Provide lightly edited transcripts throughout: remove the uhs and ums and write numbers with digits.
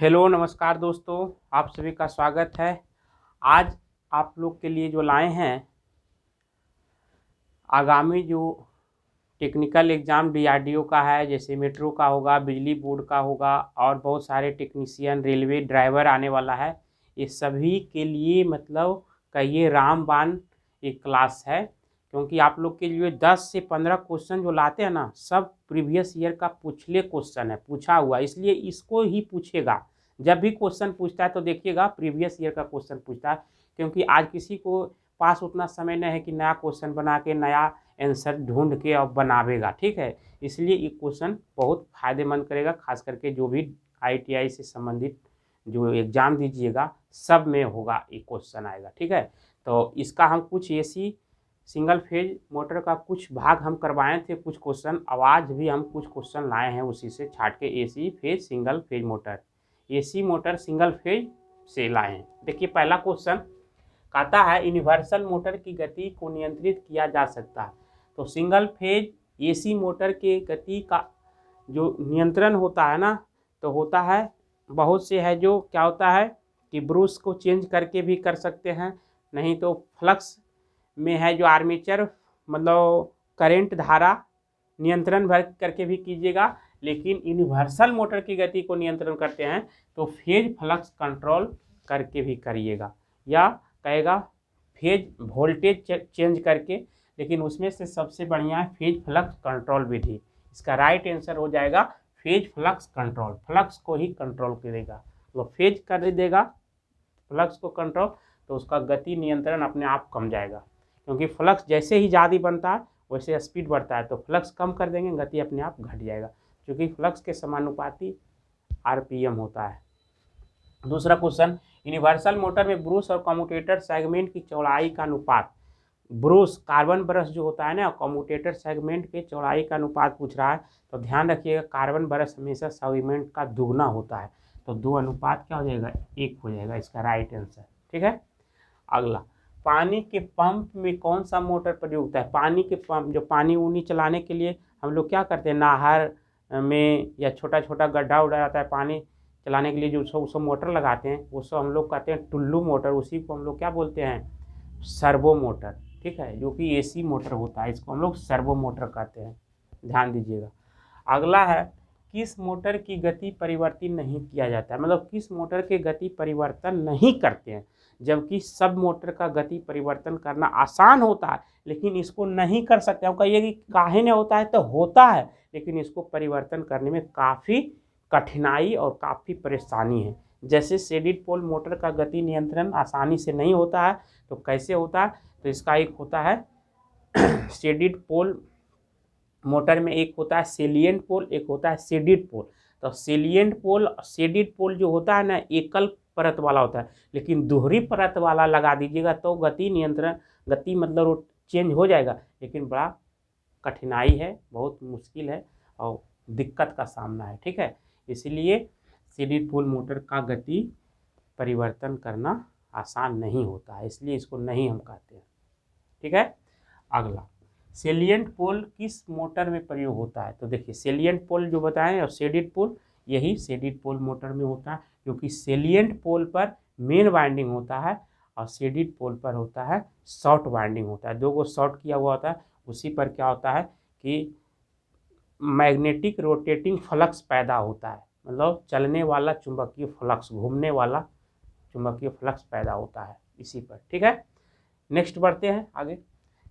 Hello नमस्कार दोस्तों, आप सभी का स्वागत है। आज आप लोग के लिए जो लाए हैं आगामी जो टेक्निकल एग्ज़ाम डीआरडीओ का है, जैसे मेट्रो का होगा, बिजली बोर्ड का होगा और बहुत सारे टेक्नीशियन रेलवे ड्राइवर आने वाला है। ये सभी के लिए मतलब कहिए रामबाण एक क्लास है, क्योंकि आप लोग के लिए 10 से 15 क्वेश्चन जो लाते हैं ना, सब प्रीवियस ईयर का पिछले क्वेश्चन है, पूछा हुआ, इसलिए इसको ही पूछेगा। जब भी क्वेश्चन पूछता है तो देखिएगा प्रीवियस ईयर का क्वेश्चन पूछता है, क्योंकि आज किसी को पास उतना समय नहीं है कि नया क्वेश्चन बना के नया आंसर ढूंढ के और बनावेगा। ठीक है, इसलिए ये क्वेश्चन बहुत फायदेमंद करेगा, खास करके जो भी आईटीआई से संबंधित जो एग्ज़ाम दीजिएगा सब में होगा, ये क्वेश्चन आएगा। ठीक है, तो इसका हम कुछ एसी सिंगल फेज मोटर का कुछ भाग हम करवाए थे, कुछ क्वेश्चन, आवाज़ भी हम कुछ क्वेश्चन लाए हैं उसी से छाट के। AC phase single phase motor, AC motor single phase से लाए हैं। देखिए पहला क्वेश्चन कहता है यूनिवर्सल मोटर की गति को नियंत्रित किया जा सकता है। तो सिंगल फेज एसी मोटर के गति का जो नियंत्रण होता है ना, तो होता है बहुत से है, जो क्या होता है कि ब्रूस को चेंज करके भी कर सकते हैं, नहीं तो फ्लक्स में है जो आर्मेचर मतलब करंट धारा नियंत्रण भर करके भी कीजिएगा। लेकिन यूनिवर्सल मोटर की गति को नियंत्रण करते हैं तो फेज फ्लक्स कंट्रोल करके भी करिएगा, या कहेगा फेज वोल्टेज चेंज करके, लेकिन उसमें से सबसे बढ़िया है फेज फ्लक्स कंट्रोल विधि। इसका राइट आंसर हो जाएगा फेज फ्लक्स कंट्रोल, फ्लक्स को ही कंट्रोल करेगा। तो फेज कर देगा फ्लक्स को कंट्रोल, तो उसका गति नियंत्रण अपने आप कम जाएगा, क्योंकि फ्लक्स जैसे ही ज़्यादा बनता है वैसे स्पीड बढ़ता है, तो फ्लक्स कम कर देंगे, गति अपने आप घट जाएगा, क्योंकि फ्लक्स के समानुपाती आरपीएम होता है। दूसरा क्वेश्चन, यूनिवर्सल मोटर में ब्रूस और कम्यूटेटर सेगमेंट की चौड़ाई का अनुपात। ब्रूस कार्बन ब्रश जो होता है ना, कम्यूटेटर सेगमेंट के चौड़ाई का अनुपात पूछ रहा है। तो ध्यान रखिएगा कार्बन ब्रश हमेशा सेगमेंट का दुगना होता है, तो 2 अनुपात क्या हो जाएगा, 1 हो जाएगा, इसका राइट आंसर। ठीक है, अगला, पानी के पंप में कौन सा मोटर प्रयुक्त है। पानी के पंप, जो पानी उनी चलाने के लिए हम लोग क्या करते हैं, नहर में या छोटा छोटा गड्ढा उड्ढा रहता है, पानी चलाने के लिए जो सब मोटर लगाते हैं, वो सब हम लोग कहते हैं टुल्लू मोटर, उसी को हम लोग क्या बोलते हैं, सर्वो मोटर। ठीक है, जो कि एसी मोटर होता है, इसको हम लोग सर्वो मोटर कहते हैं, ध्यान दीजिएगा। अगला है, किस मोटर की गति परिवर्तन नहीं किया जाता है, मतलब किस मोटर के गति परिवर्तन नहीं करते हैं, जबकि सब मोटर का गति परिवर्तन करना आसान होता है, लेकिन इसको नहीं कर सकते। हम कहिए कि काहे नहीं होता है, तो होता है, लेकिन इसको परिवर्तन करने में काफ़ी कठिनाई और काफ़ी परेशानी है। जैसे शेडिड पोल मोटर का गति नियंत्रण आसानी से नहीं होता है, तो कैसे होता है, तो इसका एक होता है शेडिड पोल मोटर में, एक होता है सेलिएंट पोल, एक होता है शेडिड पोल। तो सेलिएंट पोल, शेडिड पोल जो होता है ना, एकल परत वाला होता है, लेकिन दोहरी परत वाला लगा दीजिएगा तो गति नियंत्रण, गति मतलब चेंज हो जाएगा, लेकिन बड़ा कठिनाई है, बहुत मुश्किल है और दिक्कत का सामना है। ठीक है, इसलिए शेडिड पोल मोटर का गति परिवर्तन करना आसान नहीं होता है, इसलिए इसको नहीं हम कहते हैं। ठीक है, अगला, सेलिएंट पोल किस मोटर में प्रयोग होता है। तो देखिए सेलिएंट पोल जो बताएं और शेडिड पोल, यही शेडिड पोल मोटर में होता है, क्योंकि सेलिएंट पोल पर मेन वाइंडिंग होता है और शेडिड पोल पर होता है शॉर्ट वाइंडिंग होता है, 2 को शॉर्ट किया हुआ होता है। उसी पर क्या होता है कि मैग्नेटिक रोटेटिंग फ्लक्स पैदा होता है, मतलब चलने वाला चुंबकीय फ्लक्स, घूमने वाला चुंबकीय फ्लक्स पैदा होता है इसी पर। ठीक है, नेक्स्ट बढ़ते हैं आगे।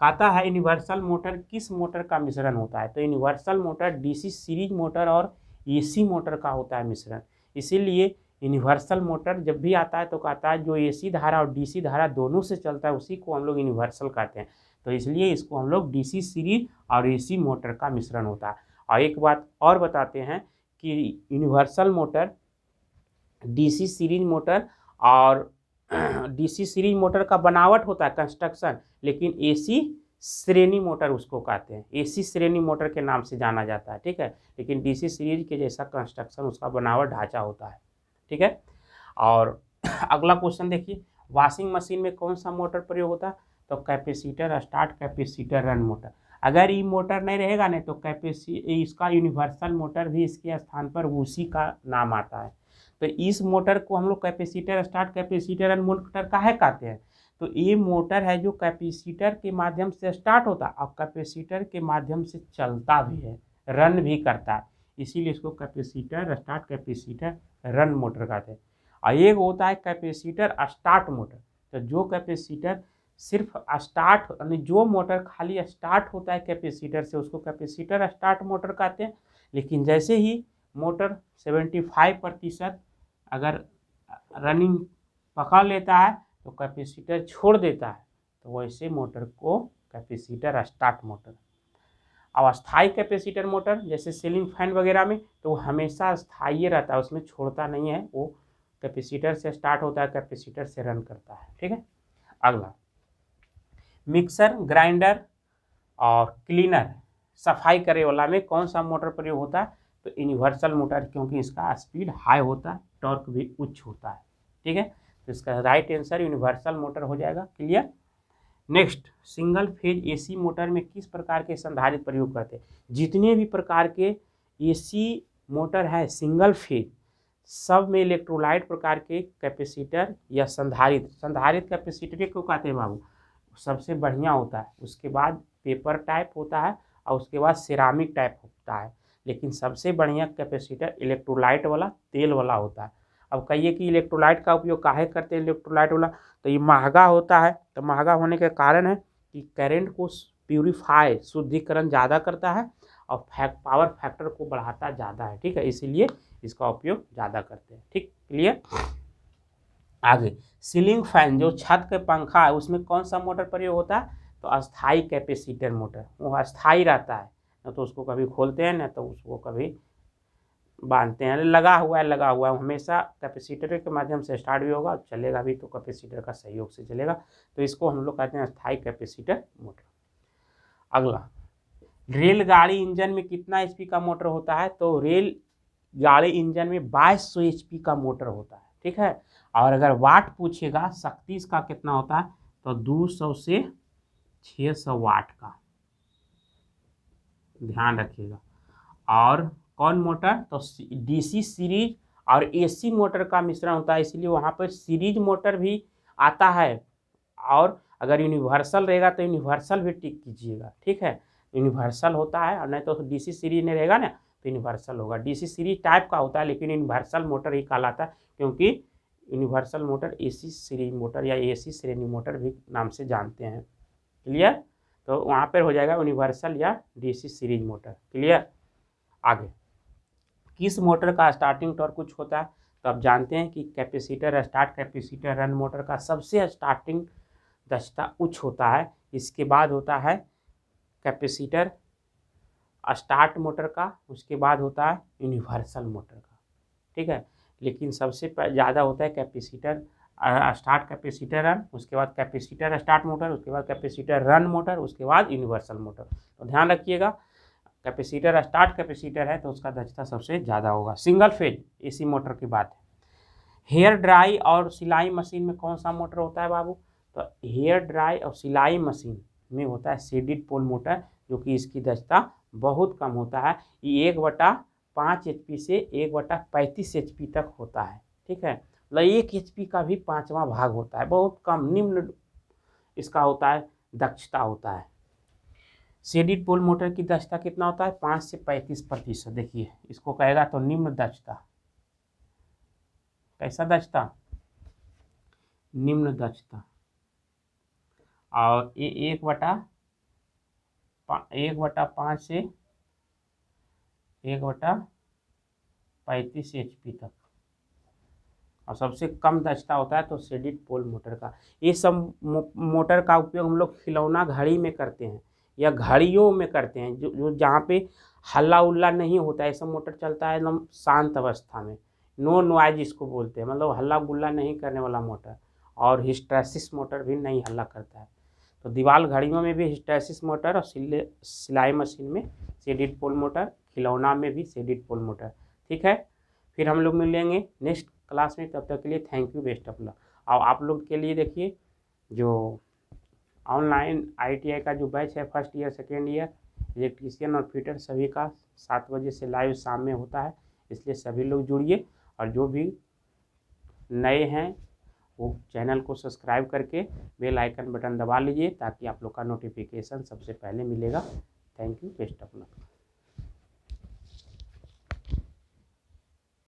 कहता है यूनिवर्सल मोटर किस मोटर का मिश्रण होता है। तो universal motor DC series motor और एसी मोटर का होता है मिश्रण, इसीलिए यूनिवर्सल मोटर जब भी आता है तो कहता है जो एसी धारा और डीसी धारा दोनों से चलता है उसी को हम लोग यूनिवर्सल कहते हैं, तो इसलिए इसको हम लोग डीसी सीरीज और एसी मोटर का मिश्रण होता है। और एक बात और बताते हैं कि universal motor, DC series motor और डीसी सीरीज मोटर का बनावट होता है कंस्ट्रक्शन, लेकिन एसी श्रेणी मोटर उसको कहते हैं, एसी श्रेणी मोटर के नाम से जाना जाता है। ठीक है, लेकिन डीसी सीरीज के जैसा कंस्ट्रक्शन, उसका बनावट ढांचा होता है। ठीक है, और अगला क्वेश्चन देखिए, वॉशिंग मशीन में कौन सा मोटर प्रयोग होता है। तो capacitor start capacitor run motor. अगर ये मोटर नहीं रहेगा ना तो इसका यूनिवर्सल मोटर भी इसके स्थान पर उसी का नाम आता है। तो इस मोटर को हम लोग capacitor start capacitor run motor काहे कहते हैं? तो ये मोटर है जो कैपेसिटर के माध्यम से स्टार्ट होता है और कैपेसिटर के माध्यम से चलता भी है, रन भी करता है, इसीलिए इसको capacitor start capacitor run motor कहते हैं। और एक होता है कैपेसिटर स्टार्ट मोटर, तो जो कैपेसिटर सिर्फ स्टार्ट यानी जो मोटर खाली स्टार्ट होता है कैपेसिटर से उसको कैपेसिटर स्टार्ट मोटर कहते हैं। लेकिन जैसे ही मोटर 75% अगर रनिंग पकड़ लेता है तो कैपेसिटर छोड़ देता है, तो वैसे मोटर को कैपेसिटर स्टार्ट मोटर। अब अस्थाई कैपेसिटर मोटर जैसे सीलिंग फैन वगैरह में तो वो हमेशा स्थायी रहता है, उसमें छोड़ता नहीं है, वो कैपेसिटर से स्टार्ट होता है कैपेसिटर से रन करता है। ठीक है, अगला मिक्सर ग्राइंडर और क्लीनर सफाई करे वाला में कौन सा मोटर प्रयोग होता है? तो यूनिवर्सल मोटर, क्योंकि इसका स्पीड हाई होता है, टॉर्क भी उच्च होता है। ठीक है, तो इसका राइट आंसर यूनिवर्सल मोटर हो जाएगा। Clear. Next, single phase AC motor में किस प्रकार के संधारित्र प्रयोग करते हैं? जितने भी प्रकार के एसी मोटर है सिंगल फेज, सब में इलेक्ट्रोलाइट प्रकार के कैपेसिटर या संधारित्र कैपेसिटर को कहते हैं बाबू, सबसे बढ़िया होता है। उसके बाद पेपर टाइप होता है और उसके बाद सिरामिक टाइप होता है, लेकिन सबसे बढ़िया कैपेसिटर इलेक्ट्रोलाइट वाला तेल वाला होता है। अब कहिए कि इलेक्ट्रोलाइट का उपयोग काहे करते हैं इलेक्ट्रोलाइट वाला? तो ये महंगा होता है, तो महंगा होने के कारण है कि करंट को प्यूरिफाई शुद्धिकरण ज़्यादा करता है और पावर फैक्टर को बढ़ाता ज़्यादा है। ठीक है, इसीलिए इसका उपयोग ज़्यादा करते हैं। ठीक, क्लियर। आगे सीलिंग फैन जो छत के पंखा है उसमें कौन सा मोटर प्रयोग होता है? तो अस्थाई कैपेसिटर मोटर, वो अस्थाई रहता है, न तो उसको कभी खोलते हैं न तो उसको कभी बांधते हैं। लगा हुआ है हमेशा कैपेसिटर के माध्यम से स्टार्ट भी होगा, चलेगा भी तो कैपेसिटर का सहयोग से चलेगा, तो इसको हम लोग कहते हैं अस्थाई कैपेसिटर मोटर। अगला, रेलगाड़ी इंजन में कितना एचपी का मोटर होता है? तो रेल गाड़ी इंजन में 2200 एचपी का मोटर होता है। ठीक है, और अगर वाट पूछेगा शक्ति इसका कितना होता है तो 200 से 600 वाट का, ध्यान रखिएगा। और कौन मोटर? तो डीसी सीरीज और एसी मोटर का मिश्रण होता है, इसलिए वहाँ पर सीरीज मोटर भी आता है। और अगर यूनिवर्सल रहेगा तो यूनिवर्सल भी टिक कीजिएगा। ठीक है, यूनिवर्सल होता है और नहीं तो डीसी सीरीज नहीं रहेगा ना तो यूनिवर्सल होगा। डीसी सीरीज टाइप का होता है लेकिन यूनिवर्सल मोटर ही कहलाता है, क्योंकि universal motor AC series motor या एसी श्रेणी मोटर भी नाम से जानते हैं। क्लियर, तो वहाँ पर हो जाएगा यूनिवर्सल या डीसी सीरीज मोटर। क्लियर। आगे, किस मोटर का स्टार्टिंग टॉर्क कुछ होता है? तो आप जानते हैं कि capacitor start capacitor run motor का सबसे स्टार्टिंग दक्षता उच्च होता है, इसके बाद होता है कैपेसिटर स्टार्ट मोटर का, उसके बाद होता है यूनिवर्सल मोटर का। ठीक है, लेकिन सबसे ज़्यादा होता है कैपेसिटर स्टार्ट कैपेसिटर रन, उसके बाद कैपेसिटर स्टार्ट मोटर, उसके बाद कैपेसिटर रन मोटर, उसके बाद यूनिवर्सल मोटर। तो ध्यान रखिएगा, कैपेसिटर स्टार्ट कैपेसिटर है तो उसका दक्षता सबसे ज़्यादा होगा। सिंगल फेज एसी मोटर की बात है। हेयर ड्राई और सिलाई मशीन में कौन सा मोटर होता है बाबू? तो हेयर ड्राई और सिलाई मशीन में होता है शेडेड पोल मोटर, जो कि इसकी दक्षता बहुत कम होता है। ये 1/5 HP से 1/35 HP तक होता है। ठीक है, मतलब 1 HP का भी 5वां भाग होता है, बहुत कम निम्न इसका होता है दक्षता होता है। शेडेड पोल मोटर की दक्षता कितना होता है? 5 से 35%। देखिए इसको कहेगा तो निम्न दक्षता। कैसा दक्षता? निम्न दक्षता। और ये 1/5 से 1/35 HP तक। और सबसे कम दक्षता होता है तो शेडेड पोल मोटर का। ये सब मोटर का उपयोग हम लोग खिलौना घड़ी में करते हैं या घड़ियों में करते हैं, जो जहाँ पे हल्ला उल्ला नहीं होता है। ये सब मोटर चलता है एकदम शांत अवस्था में, नो नॉइज इसको बोलते हैं, मतलब हल्ला गुल्ला नहीं करने वाला मोटर। और हिस्टैसिस मोटर भी नहीं हल्ला करता है। तो दीवार घड़ियों में भी हिस्टैसिस मोटर और सिलाई मशीन में शेडेड पोल मोटर, खिलौना में भी शेडेड पोल मोटर। ठीक है, फिर हम लोग मिलेंगे नेक्स्ट क्लास में, तब तक के लिए thank you, best of luck. और आप लोग के लिए देखिए जो ऑनलाइन ITI का जो बैच है first year second year electrician और फिटर सभी का 7 बजे से लाइव शाम में होता है, इसलिए सभी लोग जुड़िए और जो भी नए हैं वो चैनल को सब्सक्राइब करके बेल आइकन बटन दबा लीजिए ताकि आप लोग का नोटिफिकेशन सबसे पहले मिलेगा। Thank you, best of luck.